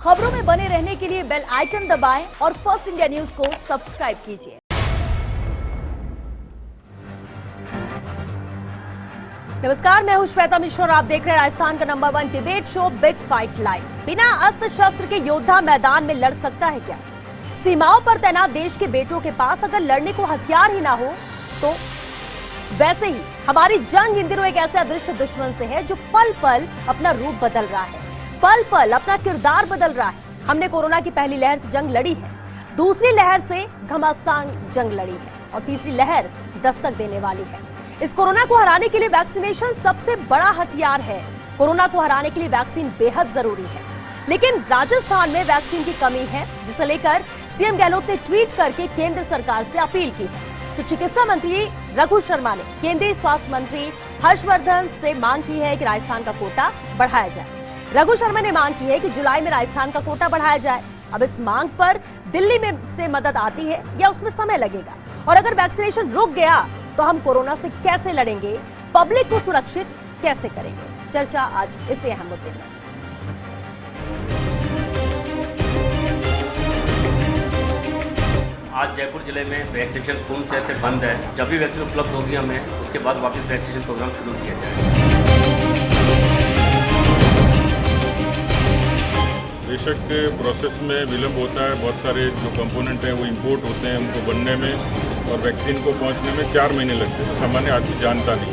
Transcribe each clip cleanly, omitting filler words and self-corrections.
खबरों में बने रहने के लिए बेल आइकन दबाएं और फर्स्ट इंडिया न्यूज को सब्सक्राइब कीजिए। नमस्कार, मैं हूं श्वेता मिश्रा और आप देख रहे हैं राजस्थान का number 1 debate show big fight live. बिना अस्त्र शस्त्र के योद्धा मैदान में लड़ सकता है क्या? सीमाओं पर तैनात देश के बेटों के पास अगर लड़ने को हथियार ही ना हो तो वैसे ही हमारी जंग इन दिनों एक ऐसे अदृश्य दुश्मन से है जो पल पल अपना रूप बदल रहा है, पल पल अपना किरदार बदल रहा है। हमने कोरोना की पहली लहर से जंग लड़ी है, दूसरी लहर से घमासान जंग लड़ी है और तीसरी लहर दस्तक देने वाली है। इस कोरोना को हराने के लिए वैक्सीनेशन सबसे बड़ा हथियार है। कोरोना को हराने के लिए वैक्सीन बेहद जरूरी है, लेकिन राजस्थान में वैक्सीन की कमी है, जिसे लेकर सीएम गहलोत ने ट्वीट करके केंद्र सरकार से अपील की है। तो चिकित्सा मंत्री रघु शर्मा ने केंद्रीय स्वास्थ्य मंत्री हर्षवर्धन से मांग की है कि राजस्थान का कोटा बढ़ाया जाए। रघु शर्मा ने मांग की है कि जुलाई में राजस्थान का कोटा बढ़ाया जाए। अब इस मांग पर दिल्ली में से मदद आती है या उसमें समय लगेगा, और अगर वैक्सीनेशन रुक गया तो हम कोरोना से कैसे लड़ेंगे, पब्लिक को सुरक्षित कैसे करेंगे? चर्चा आज इसी अहम मुद्दे में। आज जयपुर जिले में वैक्सीनेशन पूर्ण तरह से बंद है। जब भी वैक्सीन उपलब्ध होगी हमें उसके बाद वापस वैक्सीनेशन प्रोग्राम शुरू किया जाएगा। बेशक के प्रोसेस में विलम्ब होता है, बहुत सारे जो कंपोनेंट हैं वो इंपोर्ट होते हैं, उनको बनने में और वैक्सीन को पहुंचने में 4 महीने लगते हैं। सामान्य आदमी जानता नहीं।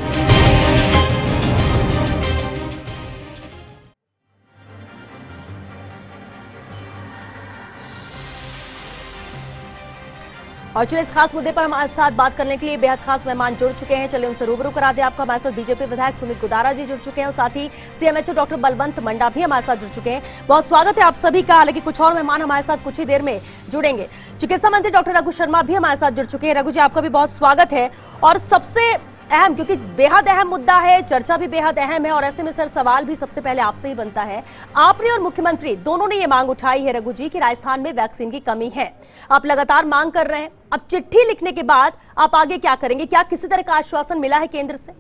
और चलिए इस खास मुद्दे पर हमारे साथ बात करने के लिए बेहद खास मेहमान जुड़ चुके हैं। चलिए उनसे रूबरू करा दे आपका। हमारे साथ बीजेपी विधायक सुमित गुदारा जी जुड़ चुके हैं और साथ ही सीएमएचओ डॉक्टर बलवंत मंडा भी हमारे साथ जुड़ चुके हैं। बहुत स्वागत है आप सभी का। हालांकि कुछ और मेहमान हमारे साथ कुछ ही देर में जुड़ेंगे। चिकित्सा मंत्री डॉक्टर रघु शर्मा भी हमारे साथ जुड़ चुके हैं। रघु जी, आपका भी बहुत स्वागत है। और सबसे अहम, क्योंकि बेहद अहम मुद्दा है, चर्चा भी बेहद अहम है, और ऐसे में सर सवाल भी सबसे पहले आपसे ही बनता है। आपने और मुख्यमंत्री दोनों ने ये मांग उठाई है रघु जी कि राजस्थान में वैक्सीन की कमी है। आप लगातार मांग कर रहे हैं। अब चिट्ठी लिखने के बाद आप आगे क्या करेंगे? क्या किसी तरह का आश्वासन मिला है केंद्र से?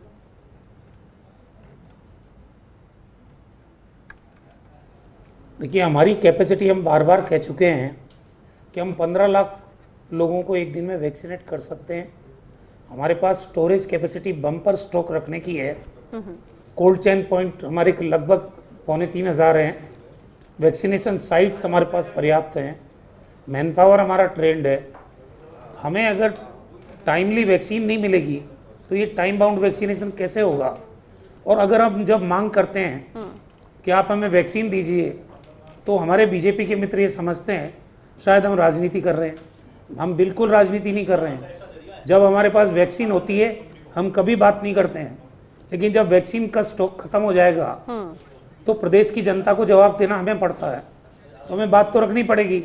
देखिए, हमारी कैपेसिटी, हम बार बार कह चुके हैं कि हम 15 लाख लोगों को एक दिन में वैक्सीनेट कर सकते हैं। हमारे पास स्टोरेज कैपेसिटी बम्पर स्टॉक रखने की है। कोल्ड चेन पॉइंट हमारे लगभग 2,500 हैं। वैक्सीनेशन साइट्स हमारे पास पर्याप्त हैं। मैन पावर हमारा ट्रेंड है। हमें अगर टाइमली वैक्सीन नहीं मिलेगी तो ये टाइम बाउंड वैक्सीनेशन कैसे होगा? और अगर हम जब मांग करते हैं कि आप हमें वैक्सीन दीजिए, तो हमारे बीजेपी के मित्र ये समझते हैं शायद हम राजनीति कर रहे हैं। हम बिल्कुल राजनीति नहीं कर रहे हैं। जब हमारे पास वैक्सीन होती है हम कभी बात नहीं करते हैं, लेकिन जब वैक्सीन का स्टॉक खत्म हो जाएगा तो प्रदेश की जनता को जवाब देना हमें पड़ता है, तो हमें बात तो रखनी पड़ेगी।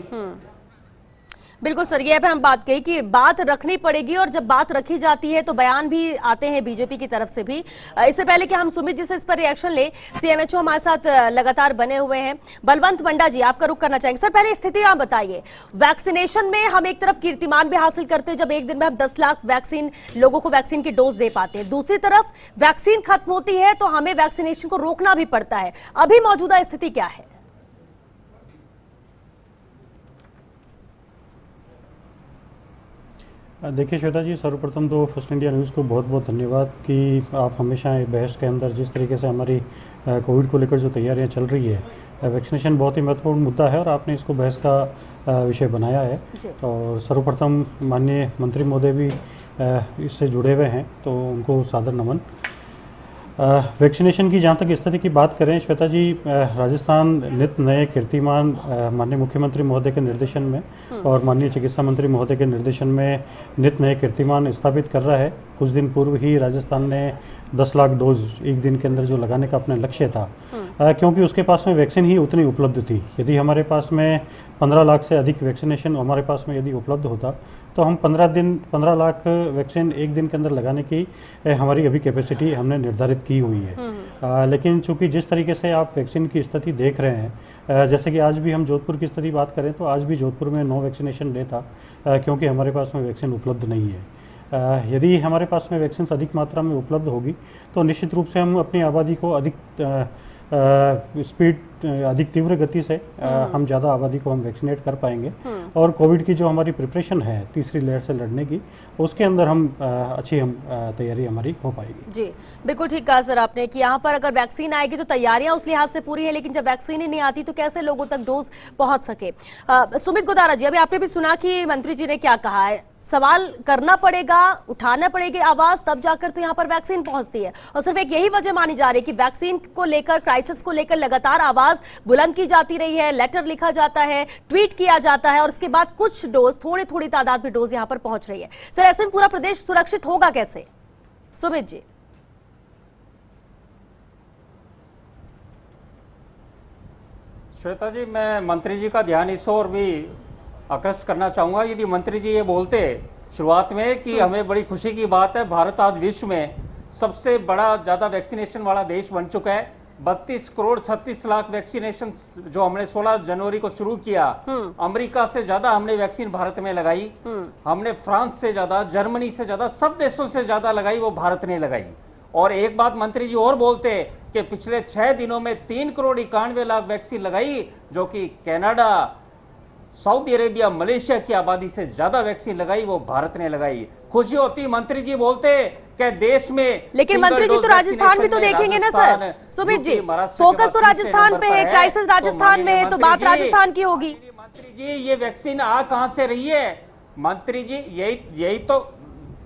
बिल्कुल सर, ये हम बात कही कि बात रखनी पड़ेगी, और जब बात रखी जाती है तो बयान भी आते हैं बीजेपी की तरफ से भी। इससे पहले कि हम सुमित जी से इस पर रिएक्शन ले, सीएमएचओ हमारे साथ लगातार बने हुए हैं। बलवंत मंडा जी, आपका रुख करना चाहेंगे। सर, पहले स्थिति आप बताइए। वैक्सीनेशन में हम एक तरफ कीर्तिमान भी हासिल करते हैं जब एक दिन में हम 10 लाख वैक्सीन लोगों को वैक्सीन की डोज दे पाते हैं, दूसरी तरफ वैक्सीन खत्म होती है तो हमें वैक्सीनेशन को रोकना भी पड़ता है। अभी मौजूदा स्थिति क्या है? देखिए श्वेता जी, सर्वप्रथम तो फर्स्ट इंडिया न्यूज़ को बहुत बहुत धन्यवाद कि आप हमेशा बहस के अंदर जिस तरीके से हमारी कोविड को लेकर जो तैयारियां चल रही है, वैक्सीनेशन बहुत ही महत्वपूर्ण मुद्दा है और आपने इसको बहस का विषय बनाया है। और सर्वप्रथम माननीय मंत्री महोदय भी इससे जुड़े हुए हैं, तो उनको सादर नमन। वैक्सीनेशन की जहाँ तक स्थिति की बात करें श्वेता जी, राजस्थान नित्य नए कीर्तिमान माननीय मुख्यमंत्री महोदय के निर्देशन में और माननीय चिकित्सा मंत्री महोदय के निर्देशन में नित्य नए कीर्तिमान स्थापित कर रहा है। कुछ दिन पूर्व ही राजस्थान ने 10 लाख डोज एक दिन के अंदर जो लगाने का अपना लक्ष्य था, क्योंकि उसके पास में वैक्सीन ही उतनी उपलब्ध थी। यदि हमारे पास में 15 लाख से अधिक वैक्सीनेशन हमारे पास में यदि उपलब्ध होता तो हम 15 लाख वैक्सीन एक दिन के अंदर लगाने की हमारी अभी कैपेसिटी हमने निर्धारित की हुई है। लेकिन चूंकि जिस तरीके से आप वैक्सीन की स्थिति देख रहे हैं, जैसे कि आज भी हम जोधपुर की स्थिति बात करें तो आज भी जोधपुर में नो वैक्सीनेशन डे था, क्योंकि हमारे पास में वैक्सीन उपलब्ध नहीं है। यदि हमारे पास में वैक्सीन अधिक मात्रा में उपलब्ध होगी तो निश्चित रूप से हम अपनी आबादी को अधिक स्पीड अधिक तीव्र गति से हम ज़्यादा आबादी को हम वैक्सीनेट कर पाएंगे और कोविड की जो हमारी प्रिपरेशन है तीसरी लहर से लड़ने की, उसके अंदर हम अच्छी तैयारी हमारी हो पाएगी। जी बिल्कुल ठीक कहा सर आपने कि यहाँ पर अगर वैक्सीन आएगी तो तैयारियां उस लिहाज से पूरी है, लेकिन जब वैक्सीन ही नहीं आती तो कैसे लोगों तक डोज पहुंच सके। सुमित गोदारा जी, अभी आपने भी सुना कि मंत्री जी ने क्या कहा है, सवाल करना पड़ेगा, उठाना पड़ेगी आवाज, तब जाकर तो यहाँ पर वैक्सीन पहुंचती है। और सिर्फ एक यही वजह मानी जा रही है कि वैक्सीन को लेकर, क्राइसिस को लेकर लगातार आवाज बुलंद की जाती रही है, लेटर लिखा जाता है, ट्वीट किया जाता है और उसके बाद कुछ डोज, थोड़ी थोड़ी तादाद में डोज यहाँ पर पहुंच रही है। सर ऐसे में पूरा प्रदेश सुरक्षित होगा कैसे? सुमित जी। श्वेता जी, मैं मंत्री जी का ध्यान इस ओर भी आकर्षित करना चाहूंगा। यदि मंत्री जी ये बोलते शुरुआत में कि हमें बड़ी खुशी की बात है, भारत आज विश्व में सबसे बड़ा ज्यादा वैक्सीनेशन वाला देश बन चुका है। 32 करोड़ 36 लाख वैक्सीनेशन जो हमने 16 जनवरी को शुरू किया, अमेरिका से ज्यादा हमने वैक्सीन भारत में लगाई, हमने फ्रांस से ज्यादा, जर्मनी से ज्यादा, सब देशों से ज्यादा लगाई, वो भारत ने लगाई। और एक बात मंत्री जी और बोलते कि पिछले 6 दिनों में 3 करोड़ 91 लाख वैक्सीन लगाई, जो कि कनाडा, सऊदी अरेबिया, मलेशिया की आबादी से ज्यादा वैक्सीन लगाई, वो भारत ने लगाई। खुशी होती मंत्री जी बोलते कि देश में, लेकिन मंत्री जी तो राजस्थान भी तो देखेंगे ना सर। सुमित जी, फोकस तो राजस्थान पे है, क्राइसिस राजस्थान में है, तो बात राजस्थान की होगी। मंत्री जी ये वैक्सीन आ कहां से रही है? मंत्री जी यही तो,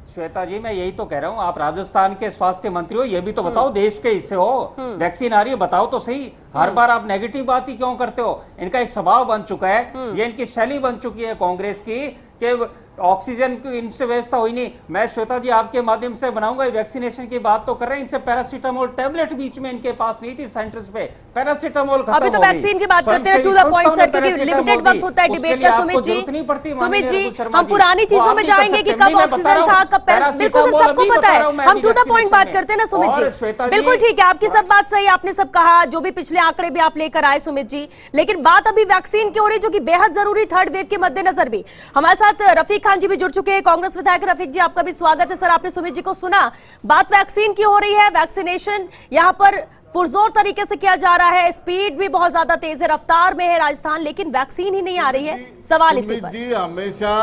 श्वेता जी मैं यही तो कह रहा हूं, आप राजस्थान के स्वास्थ्य मंत्री हो, ये भी तो बताओ, देश के हिस्से हो, वैक्सीन आ रही है, बताओ तो सही। हर बार आप नेगेटिव बात ही क्यों करते हो? इनका एक स्वभाव बन चुका है, ये इनकी शैली बन चुकी है कांग्रेस की कि ऑक्सीजन की इनसे व्यवस्था हुई नहीं। मैं श्वेता जी आपके माध्यम से बनाऊंगा, वैक्सीनेशन की बात तो कर रहे हैं, इनसे पैरासीटामोल टेबलेट बीच में इनके पास नहीं थी सेंटर्स पे, पैरासीटामोल खत्म हो गई। अभी तो वैक्सीन की बात करते हैं, टू द पॉइंट सर, क्योंकि लिमिटेड वक्त होता है डिबेट का। सुमित जी हम पुरानी चीजों में जाएंगे कि कब ऑक्सीजन था, कब बिल्कुल सबको पता है, हम टू द पॉइंट बात करते हैं ना सुमित जी। बिल्कुल ठीक है, आपकी सब बात सही, आपने सब कहा, जो भी पिछले आंकड़े भी आप लेकर आए सुमित जी, लेकिन बात अभी वैक्सीन की हो रही, जो कि बेहद जरूरी थर्ड वेव के मद्देनजर भी। हमारे साथ रफीक खान जी भी जुड़ चुके हैं, कांग्रेस विधायक। रफीक जी आपका भी स्वागत है। सर आपने सुमित जी को सुना, बात वैक्सीन की हो रही है, वैक्सीनेशन यहाँ पर पुरजोर तरीके से किया जा रहा है, स्पीड भी बहुत ज्यादा तेज है, रफ्तार में है राजस्थान, लेकिन वैक्सीन ही नहीं आ रही है। सवाल इसी पर जी हमेशा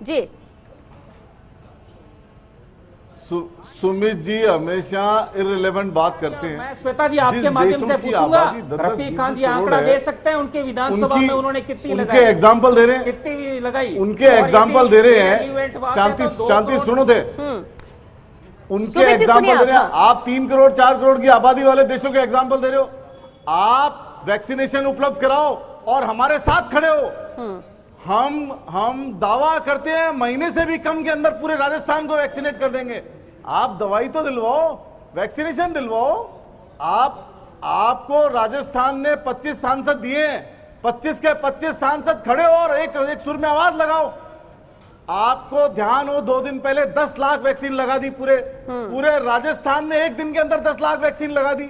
जी सुमित जी हमेशा इररिलेवेंट बात करते हैं। मैं श्वेता जी आपके माध्यम से पूछूंगा, रफीक खान जी आंकड़ा दे सकते हैं उनके विधानसभा में उन्होंने कितनी लगाई? उनके एग्जांपल दे रहे हैं, कितनी लगाई? उनके एग्जांपल दे रहे हैं। शांति सुनो थे, उनके एग्जांपल दे रहे हैं। आप 3 करोड़ 4 करोड़ की आबादी वाले देशों के एग्जांपल दे रहे हो। आप वैक्सीनेशन उपलब्ध कराओ और हमारे साथ खड़े हो। हम दावा करते हैं महीने से भी कम के अंदर पूरे राजस्थान को वैक्सीनेट कर देंगे। आप दवाई तो दिलवाओ, वैक्सीनेशन दिलवाओ। आपको राजस्थान ने 25 सांसद दिए, 25 के 25 सांसद खड़े हो और एक सुर में आवाज लगाओ। आपको ध्यान हो, 2 दिन पहले 10 लाख वैक्सीन लगा दी, पूरे राजस्थान ने एक दिन के अंदर 10 लाख वैक्सीन लगा दी।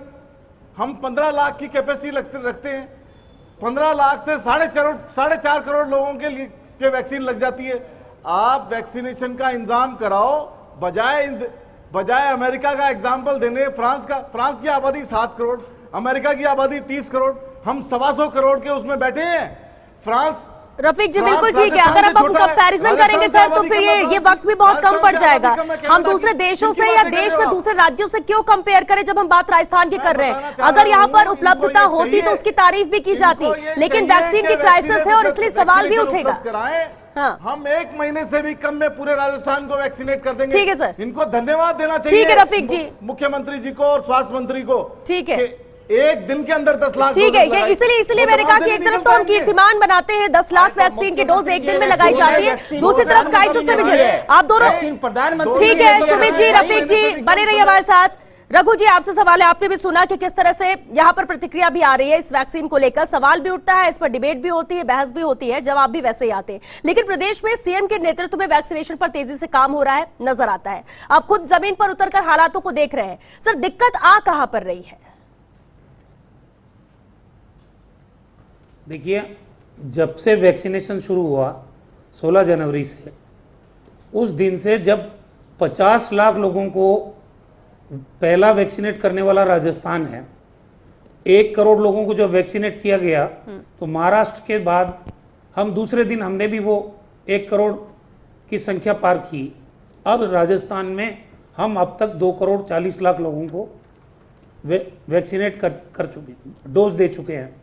हम 15 लाख की कैपेसिटी रखते हैं, 15 लाख से 4.5 करोड़ लोगों के लिए के वैक्सीन लग जाती है। आप वैक्सीनेशन का इंतजाम कराओ, बजाय अमेरिका का एग्जाम्पल देने। फ्रांस की आबादी 7 करोड़, अमेरिका की आबादी 30 करोड़, हम 125 करोड़ के उसमें बैठे हैं। फ्रांस रफीक जी बिल्कुल ठीक है, अगर आप कंपैरिजन करेंगे सर तो फिर ये वक्त भी बहुत कम पड़ जाएगा। हम दूसरे देशों से या देश में दूसरे राज्यों से क्यों कंपेयर करें जब हम बात राजस्थान की कर रहे हैं? अगर यहाँ पर उपलब्धता होती तो उसकी तारीफ भी की जाती, लेकिन वैक्सीन की क्राइसिस है और इसलिए सवाल भी उठेगा। हाँ। हम 1 महीने से भी कम में पूरे राजस्थान को वैक्सीनेट कर देंगे। ठीक है सर, इनको धन्यवाद देना चाहिए। ठीक है रफीक जी, मुख्यमंत्री जी को और स्वास्थ्य मंत्री को। ठीक है, एक दिन के अंदर 10 लाख। ठीक है, इसलिए मैंने कहा कि एक तरफ तो हम कीर्तिमान बनाते हैं, 10 लाख वैक्सीन की डोज एक दिन में लगाई जाती है, दूसरी तरफ क्राइसिस से भी आप दोनों। ठीक है सुमित जी, रफीक जी बने रहिए हमारे साथ। रघु जी आपसे सवाल है, आपने भी सुना कि किस तरह से यहाँ पर प्रतिक्रिया भी आ रही है इस वैक्सीन को लेकर, सवाल भी उठता है, इस पर डिबेट भी होती है, बहस भी होती है, जवाब भी वैसे ही आते हैं। लेकिन प्रदेश में सीएम के नेतृत्व में वैक्सीनेशन पर तेजी से काम हो रहा है, नजर आता है। आप खुद जमीन पर उतरकर हालातों को देख रहे हैं। सर दिक्कत आ कहां पर रही है? देखिए, जब से वैक्सीनेशन शुरू हुआ 16 जनवरी से, उस दिन से जब 50 लाख लोगों को पहला वैक्सीनेट करने वाला राजस्थान है, 1 करोड़ लोगों को जब वैक्सीनेट किया गया तो महाराष्ट्र के बाद हम दूसरे दिन हमने भी वो 1 करोड़ की संख्या पार की। अब राजस्थान में हम अब तक 2 करोड़ 40 लाख लोगों को वैक्सीनेट कर चुके, डोज दे चुके हैं,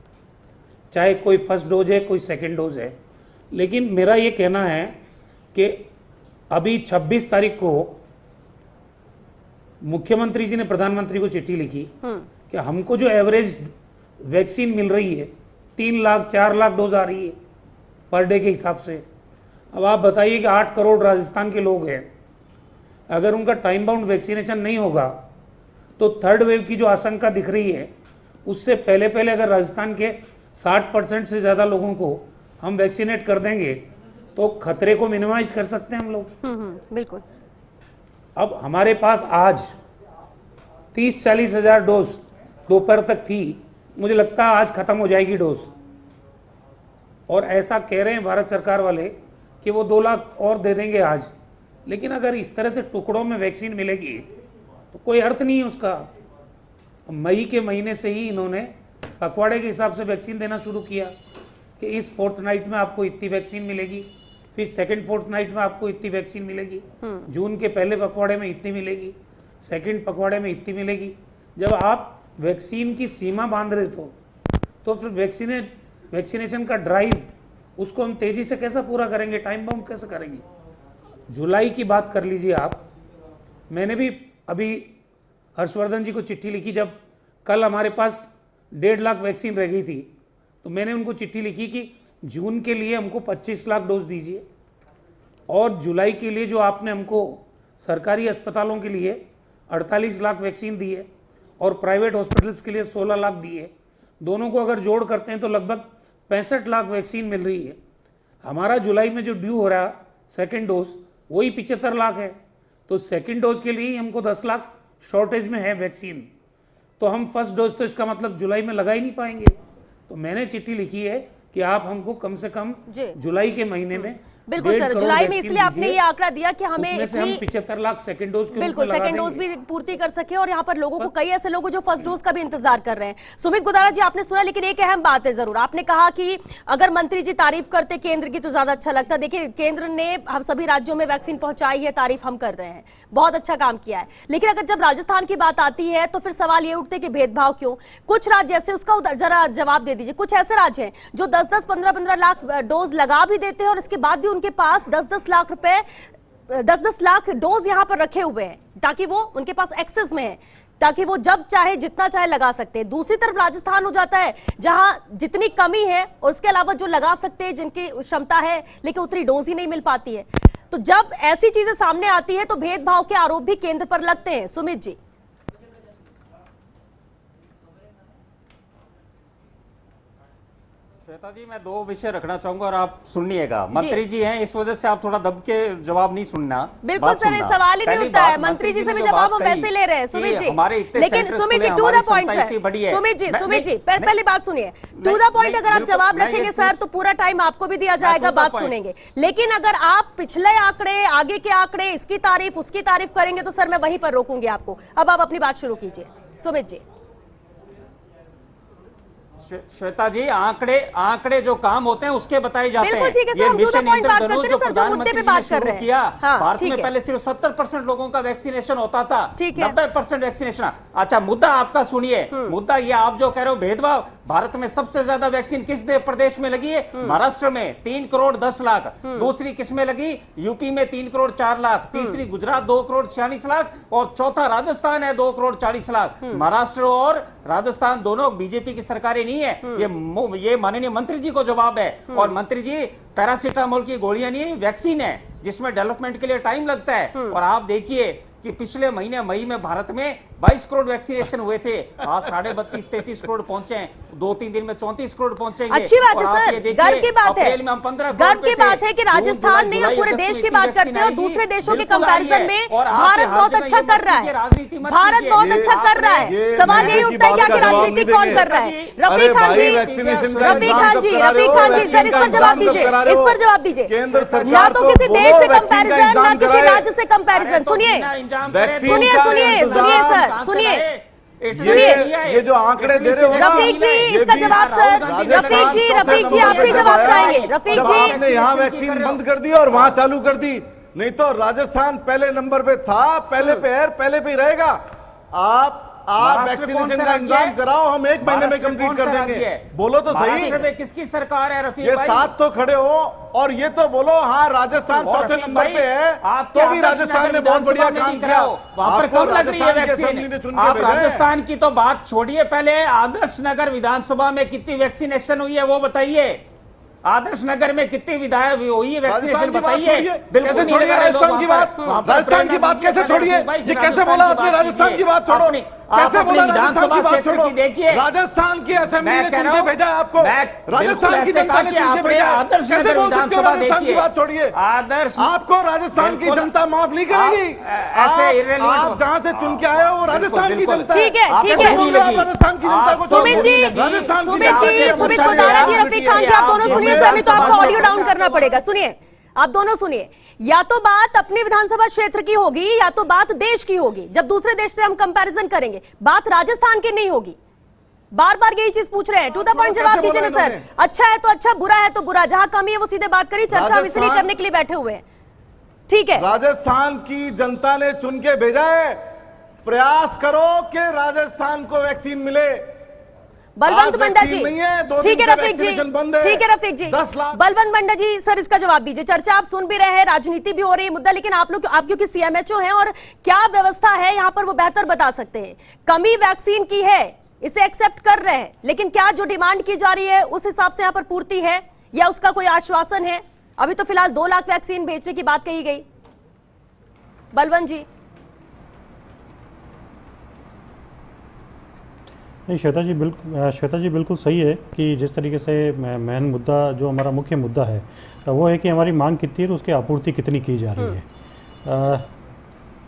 चाहे कोई फर्स्ट डोज है कोई सेकंड डोज है। लेकिन मेरा ये कहना है कि अभी 26 तारीख को मुख्यमंत्री जी ने प्रधानमंत्री को चिट्ठी लिखी कि हमको जो एवरेज वैक्सीन मिल रही है 3 लाख 4 लाख डोज आ रही है पर डे के हिसाब से। अब आप बताइए कि 8 करोड़ राजस्थान के लोग हैं, अगर उनका टाइम बाउंड वैक्सीनेशन नहीं होगा तो थर्ड वेव की जो आशंका दिख रही है उससे पहले पहले अगर राजस्थान के 60% से ज़्यादा लोगों को हम वैक्सीनेट कर देंगे तो खतरे को मिनिमाइज कर सकते हैं हम लोग। बिल्कुल। अब हमारे पास आज 30-40 हज़ार डोज दोपहर तक थी, मुझे लगता है आज खत्म हो जाएगी डोज। और ऐसा कह रहे हैं भारत सरकार वाले कि वो 2 लाख और दे देंगे आज। लेकिन अगर इस तरह से टुकड़ों में वैक्सीन मिलेगी तो कोई अर्थ नहीं है उसका। मई के महीने से ही इन्होंने पखवाड़े के हिसाब से वैक्सीन देना शुरू किया कि इस फोर्टनाइट में आपको इतनी वैक्सीन मिलेगी, फिर सेकंड फोर्टनाइट में आपको इतनी वैक्सीन मिलेगी, जून के पहले पखवाड़े में इतनी मिलेगी, सेकंड पखवाड़े में इतनी मिलेगी। जब आप वैक्सीन की सीमा बांध रहे तो फिर वैक्सीनेशन का ड्राइव उसको हम तेजी से कैसे पूरा करेंगे, टाइम बाउंड कैसे करेंगे। जुलाई की बात कर लीजिए आप, मैंने भी अभी हर्षवर्धन जी को चिट्ठी लिखी, जब कल हमारे पास 1.5 लाख वैक्सीन रह गई थी तो मैंने उनको चिट्ठी लिखी कि जून के लिए हमको 25 लाख डोज दीजिए और जुलाई के लिए जो आपने हमको सरकारी अस्पतालों के लिए 48 लाख वैक्सीन दी है और प्राइवेट हॉस्पिटल्स के लिए 16 लाख दी है, दोनों को अगर जोड़ करते हैं तो लगभग 65 लाख वैक्सीन मिल रही है। हमारा जुलाई में जो ड्यू हो रहा है सेकेंड डोज वही 75 लाख है, तो सेकेंड डोज के लिए ही हमको 10 लाख शॉर्टेज में है वैक्सीन, तो हम फर्स्ट डोज तो इसका मतलब जुलाई में लगा ही नहीं पाएंगे। तो मैंने चिट्ठी लिखी है कि आप हमको कम से कम जुलाई के महीने में बिल्कुल सर, जुलाई में इसलिए आपने ये आंकड़ा दिया कि हमें हम 75 लाख सेकंड डोज के बिल्कुल सेकंड डोज भी पूर्ति कर सके। और यहाँ पर लोगों को, कई ऐसे लोग जो फर्स्ट डोज का भी इंतजार कर रहे हैं। सुमित गुदारा जी, आपने सुना, लेकिन एक अहम बात है जरूर, आपने कहा कि अगर मंत्री जी तारीफ करते केंद्र की तो ज्यादा अच्छा लगता। देखिए, केंद्र ने हम सभी राज्यों में वैक्सीन पहुंचाई है, तारीफ हम कर रहे हैं, बहुत अच्छा काम किया है। लेकिन अगर जब राजस्थान की बात आती है तो फिर सवाल ये उठते कि भेदभाव क्यों। कुछ राज्य ऐसे, उसका जरा जवाब दे दीजिए, कुछ ऐसे राज्य हैं जो 10-10, 15-15 लाख डोज लगा भी देते हैं और इसके बाद भी उनके पास 10-10 लाख रुपए, 10-10 लाख डोज यहां पर रखे हुए हैं ताकि वो उनके पास एक्सेस में है, ताकि वो जब चाहे जितना चाहे लगा सकते हैं। दूसरी तरफ राजस्थान हो जाता है जहां जितनी कमी है और उसके अलावा जो लगा सकते हैं, जिनकी क्षमता है, लेकिन उतनी डोज ही नहीं मिल पाती है। तो जब ऐसी चीजें सामने आती है तो भेदभाव के आरोप भी केंद्र पर लगते हैं। सुमित जी, श्वेता जी, मैं 2 विषय रखना चाहूंगा और आप सुनिएगा। मंत्री जी हैं, इस वजह से आप थोड़ा दब के जवाब नहीं सुनना। बिल्कुल सर, सवाल ही नहीं उठता है, मंत्री जी से भी जवाब हम वैसे ले रहे हैं। सुमित जी, लेकिन Sumit ji to the point sir, Sumit ji पहली बात सुनिए, टू द पॉइंट अगर आप जवाब रखेंगे सर तो पूरा टाइम आपको भी दिया जाएगा, बात सुनेंगे। लेकिन अगर आप पिछले आंकड़े, आगे के आंकड़े, इसकी तारीफ उसकी तारीफ करेंगे तो सर मैं वहीं पर रोकूंगी आपको। अब आप अपनी बात शुरू कीजिए सुमित जी। श्वेता जी, आंकड़े जो काम होते हैं उसके बताए जाते हैं। बिल्कुल ठीक है सर, हम टू द पॉइंट बात करते हैं सर, जो मुद्दे पे बात कर रहे हैं। भारत में पहले सिर्फ 70% लोगों का वैक्सीनेशन होता था, 90% वैक्सीनेशन। अच्छा, मुद्दा आपका सुनिए। मुद्दा ये आप जो कह रहे हो भेदभाव, भारत में सबसे ज्यादा वैक्सीन किस प्रदेश में लगी है? महाराष्ट्र में 3 करोड़ 10 लाख। दूसरी किस में लगी? यूपी में 3 करोड़ 4 लाख। तीसरी गुजरात 2 करोड़ 46 लाख और चौथा राजस्थान है 2 करोड़ 40 लाख। महाराष्ट्र और राजस्थान दोनों बीजेपी की सरकारें नहीं है। ये माननीय मंत्री जी को जवाब है। और मंत्री जी, पैरासीटामोल की गोलियां नहीं, वैक्सीन है जिसमें डेवलपमेंट के लिए टाइम लगता है। और आप देखिए कि पिछले महीने मई में भारत में 22 करोड़ वैक्सीनेशन हुए थे, आज 32-33 करोड़ पहुंचे हैं, 2-3 दिन में 34 करोड़ पहुंचेंगे। अच्छी बात है सर, गर्व की बात है, गर्व की बात है कि राजस्थान नहीं, हम पूरे देश की बात करते हैं और दूसरे देशों के कंपैरिजन में भारत बहुत अच्छा कर रहा है, भारत बहुत अच्छा कर रहा है। सवाल यही उठता है कि राजनीति कौन कर रहा है? रफीक खान जी, सर इस पर जवाब दीजिए, इस पर जवाब दीजिए। ना तो किसी देश से कंपैरिजन, ना किसी राज्य से कंपैरिजन। सुनिए सर, सुनिए, ये जो आंकड़े दे रहे हो ना, रफीक जी, ये इसका भी जवाब सर, रफीक जी आपसे जवाब चाहेंगे। रफीक जब जी, आपने यहाँ वैक्सीन बंद कर दी और वहां चालू कर दी, नहीं तो राजस्थान पहले नंबर पे था, पहले पे है, पहले पे ही रहेगा। आप वैक्सीनेशन का इंतजाम कराओ, हम 1 महीने में कंप्लीट कर देंगे। बोलो तो सही, महाराष्ट्र में किसकी सरकार है रफीक ये भाई? 7 तो खड़े हो और ये तो बोलो हाँ राजस्थान चौथे नंबर पे है, तो भी राजस्थान ने बहुत बढ़िया काम किया। वहां पर कब लग रही है वैक्सीन? आप राजस्थान की तो बात छोड़िए, पहले आदर्श नगर विधानसभा में कितनी वैक्सीनेशन हुई है वो बताइए। आदर्श नगर में कितनी विधायक हुई है वैक्सीनेशन बताइए। कैसे छोड़िए राजस्थान की बात? राजस्थान की बात कैसे छोड़िए? ये कैसे बोला आपने राजस्थान की बात छोड़ो? कैसे बोला राजस्थान की बात छोड़ो? राजस्थान की असेंबली ने चुन के भेजा है आपको, राजस्थान की जनता ने चुन के भेजा है। कैसे बोल सकते हो राजस्थान की बात छोड़िए? आदर्श आपको राजस्थान की जनता माफ नहीं करेगी। आप जहां से चुन के आए हो वो राजस्थान की जनता है। ठीक है, ठीक कैसे बोल रहे हो आप है। राजस्थान की जनता को? सुमित जी, राजस्थान की सुमित जनता जी, के सुमित बच्चा कोटारा जी, है, रफीक खान जी, आप दोनों सुनिए सर, नहीं तो आपका ऑडियो डाउन करना पड़ेगा। सुनिए, आप दोनों सुनिए। या तो बात अपने विधानसभा क्षेत्र की होगी या तो बात देश की होगी। जब दूसरे देश से हम कंपैरिजन करेंगे, बात राजस्थान की नहीं होगी। बार बार यही चीज पूछ रहे हैं, टू द पॉइंट जवाब दीजिए ना सर। अच्छा है तो अच्छा, बुरा है तो बुरा, जहां कमी है वो सीधे बात करिए। चर्चा हम इसलिए करने के लिए बैठे हुए हैं, ठीक है? राजस्थान की जनता ने चुन के भेजा है, प्रयास करो कि राजस्थान को वैक्सीन मिले। बलवंत मंडा जी, ठीक है रफीक जी, ठीक है रफीक जी, 10 लाख। बलवंत मंडा जी सर, इसका जवाब दीजिए। चर्चा आप सुन भी रहे हैं, राजनीति भी हो रही है मुद्दा, लेकिन आप क्योंकि सीएमएचओ हैं और क्या व्यवस्था है यहाँ पर वो बेहतर बता सकते हैं। कमी वैक्सीन की है, इसे एक्सेप्ट कर रहे हैं, लेकिन क्या जो डिमांड की जा रही है उस हिसाब से यहाँ पर पूर्ति है या उसका कोई आश्वासन है? अभी तो फिलहाल 2 लाख वैक्सीन भेजने की बात कही गई। बलवंत जी। नहीं, श्वेता जी बिल्कुल सही है कि जिस तरीके से मेन मुद्दा जो हमारा मुख्य मुद्दा है वो है कि हमारी मांग कितनी है और उसकी आपूर्ति कितनी की जा रही है।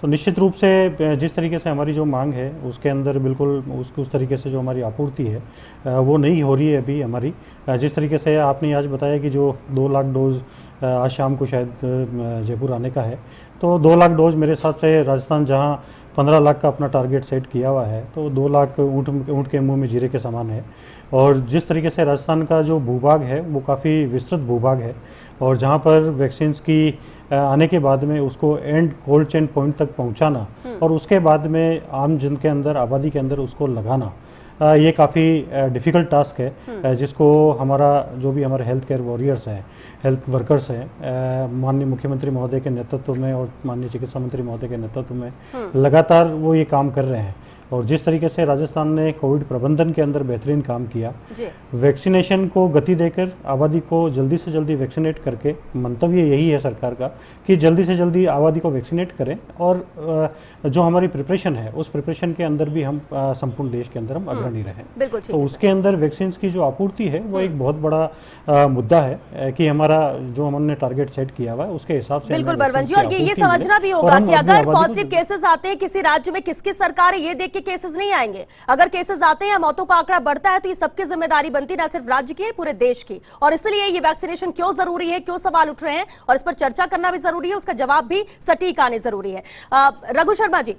तो निश्चित रूप से जिस तरीके से हमारी जो मांग है उसके अंदर बिल्कुल उस तरीके से जो हमारी आपूर्ति है वो नहीं हो रही है अभी हमारी। जिस तरीके से आपने आज बताया कि जो 2 लाख डोज आज शाम को शायद जयपुर आने का है, तो 2 लाख डोज मेरे हिसाब से राजस्थान जहाँ 15 लाख का अपना टारगेट सेट किया हुआ है, तो 2 लाख ऊँट के मुंह में जीरे के समान है। और जिस तरीके से राजस्थान का जो भूभाग है वो काफ़ी विस्तृत भूभाग है और जहाँ पर वैक्सीन्स की आने के बाद में उसको एंड कोल्ड चेन पॉइंट तक पहुँचाना और उसके बाद में आम जन के अंदर, आबादी के अंदर उसको लगाना, ये काफ़ी डिफ़िकल्ट टास्क है जिसको हमारा जो भी हमारे हेल्थ केयर वॉरियर्स हैं, हेल्थ वर्कर्स हैं, माननीय मुख्यमंत्री महोदय के नेतृत्व में और माननीय चिकित्सा मंत्री महोदय के नेतृत्व में लगातार वो ये काम कर रहे हैं। और जिस तरीके से राजस्थान ने कोविड प्रबंधन के अंदर बेहतरीन काम किया, वैक्सीनेशन को गति देकर आबादी को जल्दी से जल्दी वैक्सीनेट करके, मंतव्य यही है सरकार का कि जल्दी से जल्दी आबादी को वैक्सीनेट करें और जो हमारी प्रिपरेशन है उस प्रिपरेशन के अंदर भी हम संपूर्ण देश के अंदर हम अग्रणी रहें। तो उसके अंदर वैक्सीन की जो आपूर्ति है वो एक बहुत बड़ा मुद्दा है कि हमारा जो हमने टारगेट सेट किया हुआ है उसके हिसाब से। बिल्कुल बलवंत जी, और ये समझना भी होगा कि अगर पॉजिटिव केसेस आते हैं किसी राज्य में, किसकी सरकार है ये देख के केसेस नहीं आएंगे। अगर केसेस आते हैं, मौतों का आंकड़ा बढ़ता है, तो ये सबकी जिम्मेदारी बनती है, ना सिर्फ राज्य की, पूरे देश की। और इसलिए ये वैक्सीनेशन क्यों जरूरी है, क्यों सवाल उठ रहे हैं और इस पर चर्चा करना भी जरूरी है, उसका जवाब भी सटीक आने जरूरी है। रघु शर्मा जी,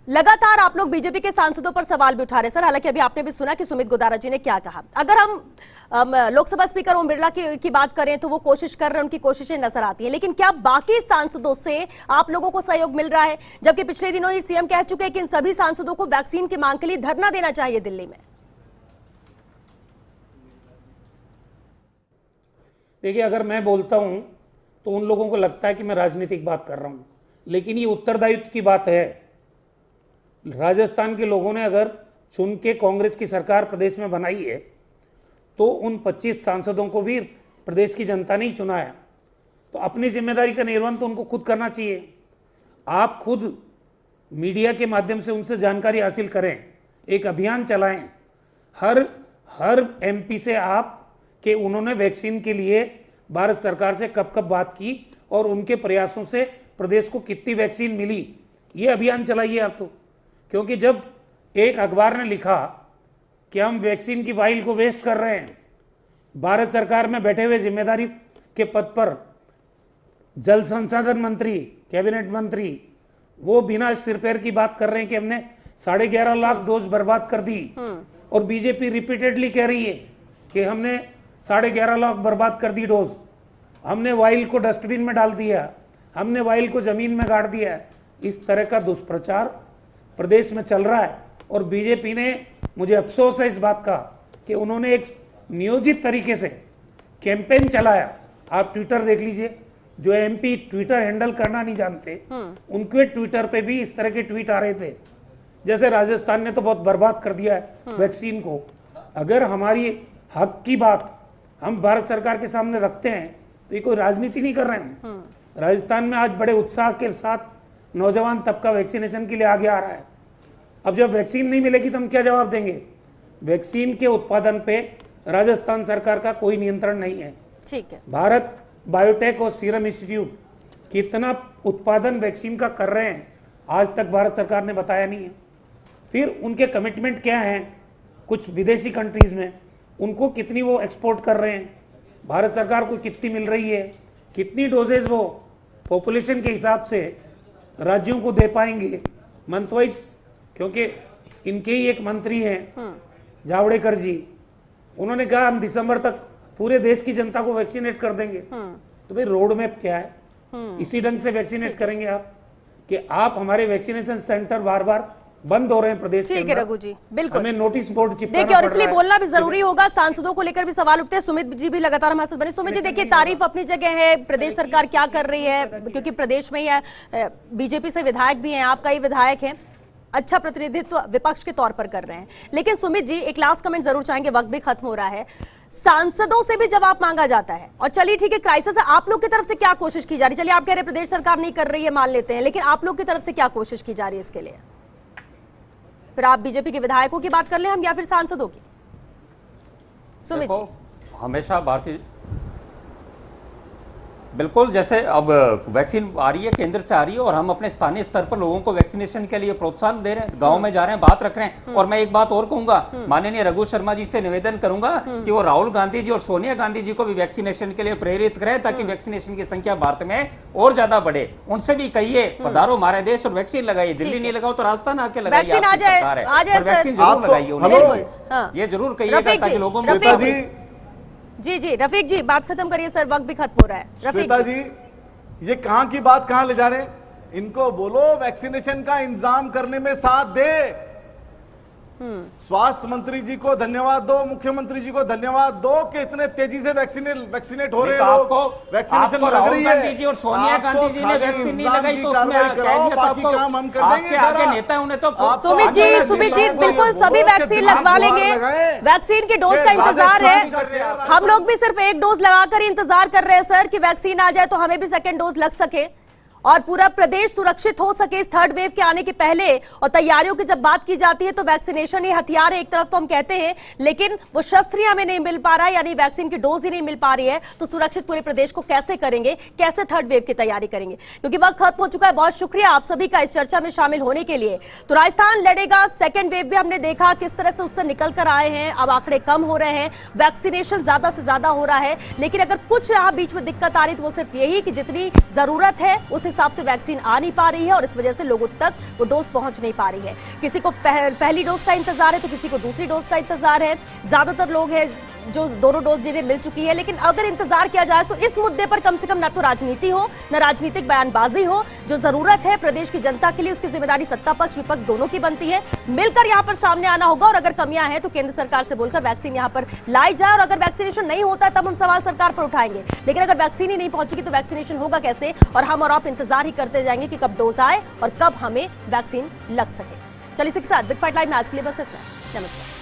लगातार आप लोग बीजेपी के सांसदों पर सवाल भी उठा रहे सर, हालांकि अभी आपने भी सुना कि सुमित गोदारा जी ने क्या कहा। अगर हम लोकसभा स्पीकर ओम बिरला की बात करें तो वो कोशिश कर रहे हैं, उनकी कोशिशें नजर आती हैं, लेकिन क्या बाकी सांसदों से आप लोगों को सहयोग मिल रहा है? जबकि पिछले दिनों ही सीएम कह चुके हैं कि इन सभी सांसदों को वैक्सीन की मांग के लिए धरना देना चाहिए दिल्ली में। देखिए, अगर मैं बोलता हूं तो उन लोगों को लगता है कि मैं राजनीतिक बात कर रहा हूं, लेकिन ये उत्तरदायित्व की बात है। राजस्थान के लोगों ने अगर चुन के कांग्रेस की सरकार प्रदेश में बनाई है तो उन 25 सांसदों को भी प्रदेश की जनता ने ही चुना है, तो अपनी जिम्मेदारी का निर्वहन तो उनको खुद करना चाहिए। आप खुद मीडिया के माध्यम से उनसे जानकारी हासिल करें, एक अभियान चलाएं, हर एमपी से आप कि उन्होंने वैक्सीन के लिए भारत सरकार से कब कब बात की और उनके प्रयासों से प्रदेश को कितनी वैक्सीन मिली, ये अभियान चलाइए आप तो। क्योंकि जब एक अखबार ने लिखा कि हम वैक्सीन की वाइल को वेस्ट कर रहे हैं, भारत सरकार में बैठे हुए जिम्मेदारी के पद पर जल संसाधन मंत्री, कैबिनेट मंत्री, वो बिना सिर पैर की बात कर रहे हैं कि हमने 11.5 लाख डोज बर्बाद कर दी, और बीजेपी रिपीटेडली कह रही है कि हमने 11.5 लाख बर्बाद कर दी डोज, हमने वाइल को डस्टबिन में डाल दिया, हमने वाइल को जमीन में गाड़ दिया। इस तरह का दुष्प्रचार प्रदेश में चल रहा है, और बीजेपी ने, मुझे अफसोस है इस बात का कि उन्होंने एक नियोजित तरीके से कैंपेन चलाया। आप ट्विटर देख लीजिए, जो एमपी ट्विटर हैंडल करना नहीं जानते, उनके ट्विटर पे भी इस तरह के ट्वीट आ रहे थे। जैसे राजस्थान ने तो बहुत बर्बाद कर दिया है वैक्सीन को। अगर हमारी हक की बात हम भारत सरकार के सामने रखते हैं तो ये कोई राजनीति नहीं कर रहे हैं। राजस्थान में आज बड़े उत्साह के साथ नौजवान तबका वैक्सीनेशन के लिए आगे आ रहा है। अब जब वैक्सीन नहीं मिलेगी तो हम क्या जवाब देंगे? वैक्सीन के उत्पादन पे राजस्थान सरकार का कोई नियंत्रण नहीं है। ठीक है। भारत बायोटेक और सीरम इंस्टीट्यूट कितना उत्पादन वैक्सीन का कर रहे हैं आज तक भारत सरकार ने बताया नहीं है। फिर उनके कमिटमेंट क्या हैं कुछ विदेशी कंट्रीज में, उनको कितनी वो एक्सपोर्ट कर रहे हैं, भारत सरकार को कितनी मिल रही है, कितनी डोजेज वो पॉपुलेशन के हिसाब से राज्यों को दे पाएंगे मंथ वाइज। क्योंकि इनके ही एक मंत्री हैं जावड़ेकर जी, उन्होंने कहा हम दिसंबर तक पूरे देश की जनता को वैक्सीनेट कर देंगे। तो भाई रोड मैप क्या है? इसी ढंग से वैक्सीनेट करेंगे आप कि आप हमारे वैक्सीनेशन सेंटर बार बार बंद हो रहे हैं प्रदेश के ठीक है अंदर। रघु जी, बिल्कुल हमें नोटिस बोर्ड चिपकाना देखिए, और पड़ इसलिए रहा है। बोलना भी जरूरी होगा। सांसदों को लेकर भी सवाल उठते हैं। सुमित जी भी लगातार हमारे साथ बने। सुमित जी देखिए, तारीफ अपनी जगह है, प्रदेश सरकार क्या कर रही है, क्योंकि प्रदेश में ही है, बीजेपी से विधायक भी हैं, आपका ही विधायक है, अच्छा प्रतिनिधित्व विपक्ष के तौर पर कर रहे हैं। लेकिन सुमित जी एक लास्ट कमेंट जरूर चाहेंगे, वक्त भी खत्म हो रहा है। सांसदों से भी जवाब मांगा जाता है, और चलिए ठीक है क्राइसिस है, आप लोग की तरफ से क्या कोशिश की जा रही है? चलिए आप कह रहे हैं प्रदेश सरकार नहीं कर रही है, मान लेते हैं, लेकिन आप लोग की तरफ से क्या कोशिश की जा रही है इसके लिए? फिर आप बीजेपी के विधायकों की बात कर लें हम, या फिर सांसदों की? सुमित जी, हमेशा भारतीय बिल्कुल, जैसे अब वैक्सीन आ रही है, केंद्र से आ रही है, और हम अपने स्थानीय स्तर पर लोगों को वैक्सीनेशन के लिए प्रोत्साहन दे रहे हैं, गांव में जा रहे हैं, बात रख रहे हैं। और मैं एक बात और कहूंगा, माननीय रघु शर्मा जी से निवेदन करूंगा कि वो राहुल गांधी जी और सोनिया गांधी जी को भी वैक्सीनेशन के लिए प्रेरित करें, ताकि वैक्सीनेशन की संख्या भारत में और ज्यादा बढ़े। उनसे भी कहिए पधारो हमारे देश और वैक्सीन लगाइए। दिल्ली नहीं लगाओ तो राजस्थान आके लगाइए, वैक्सीन आ जाए, वैक्सीन जरूर लगाइए उन्हें, ये जरूर कहिएगा ताकि लोगों में। जी रफीक जी बात खत्म करिए सर, वक्त भी खत्म हो रहा है। श्वेता जी, ये कहां की बात कहां ले जा रहे हैं? इनको बोलो वैक्सीनेशन का इंतजाम करने में साथ दे। स्वास्थ्य मंत्री जी को धन्यवाद दो, मुख्यमंत्री जी को धन्यवाद दो कि इतने तेजी से वैक्सीनेट हो रहे हैं लोग। वैक्सीनेशन लग रही है। गांधी जी और सोनिया गांधी जी ने वैक्सीन नहीं लगाई तो उसमें बाकी काम हम कर देंगे। आगे नेता उन्हें तो सुमित जी बिल्कुल सभी वैक्सीन लगवा लेंगे। वैक्सीन की डोज का इंतजार है, हम लोग भी सिर्फ एक डोज लगाकर इंतजार कर रहे हैं सर कि वैक्सीन आ जाए तो हमें भी सेकेंड डोज लग सके और पूरा प्रदेश सुरक्षित हो सके इस थर्ड वेव के आने के पहले। और तैयारियों की जब बात की जाती है तो वैक्सीनेशन ही हथियार है एक तरफ तो हम कहते हैं, लेकिन वो शस्त्र ही हमें नहीं मिल पा रहा है, यानी वैक्सीन की डोज ही नहीं मिल पा रही है, तो सुरक्षित पूरे प्रदेश को कैसे करेंगे, कैसे थर्ड वेव की तैयारी करेंगे? क्योंकि वक्त खत्म हो चुका है। बहुत शुक्रिया आप सभी का इस चर्चा में शामिल होने के लिए। तो राजस्थान लड़ेगा, सेकेंड वेव भी हमने देखा किस तरह से उससे निकल कर आए हैं, अब आंकड़े कम हो रहे हैं, वैक्सीनेशन ज्यादा से ज्यादा हो रहा है, लेकिन अगर कुछ यहाँ बीच में दिक्कत आ रही तो वो सिर्फ यही कि जितनी जरूरत है उस हिसाब से वैक्सीन आ नहीं पा रही है और इस वजह से लोगों तक वो डोज पहुंच नहीं पा रही है। किसी को पहली डोज का इंतजार है तो किसी को दूसरी डोज का इंतजार है। ज्यादातर लोग हैं जो दोनों डोज जिन्हें मिल चुकी है, लेकिन अगर इंतजार किया जाए तो इस मुद्दे पर कम से कम न तो राजनीति हो, न राजनीतिक बयानबाजी हो। जो जरूरत है प्रदेश की जनता के लिए उसकी जिम्मेदारी सत्ता पक्ष विपक्ष दोनों की बनती है। मिलकर यहाँ पर सामने आना होगा और अगर कमियां हैं तो केंद्र सरकार से बोलकर वैक्सीन यहाँ पर लाई जाए। और अगर वैक्सीनेशन नहीं होता है तब हम सवाल सरकार पर उठाएंगे, लेकिन अगर वैक्सीन ही नहीं पहुंचेगी तो वैक्सीनेशन होगा कैसे? और हम और आप इंतजार ही करते जाएंगे कि कब डोज आए और कब हमें वैक्सीन लग सके। चलिए इसी के साथ बिग फाइट लाइव में आज के लिए बस इतना। नमस्कार।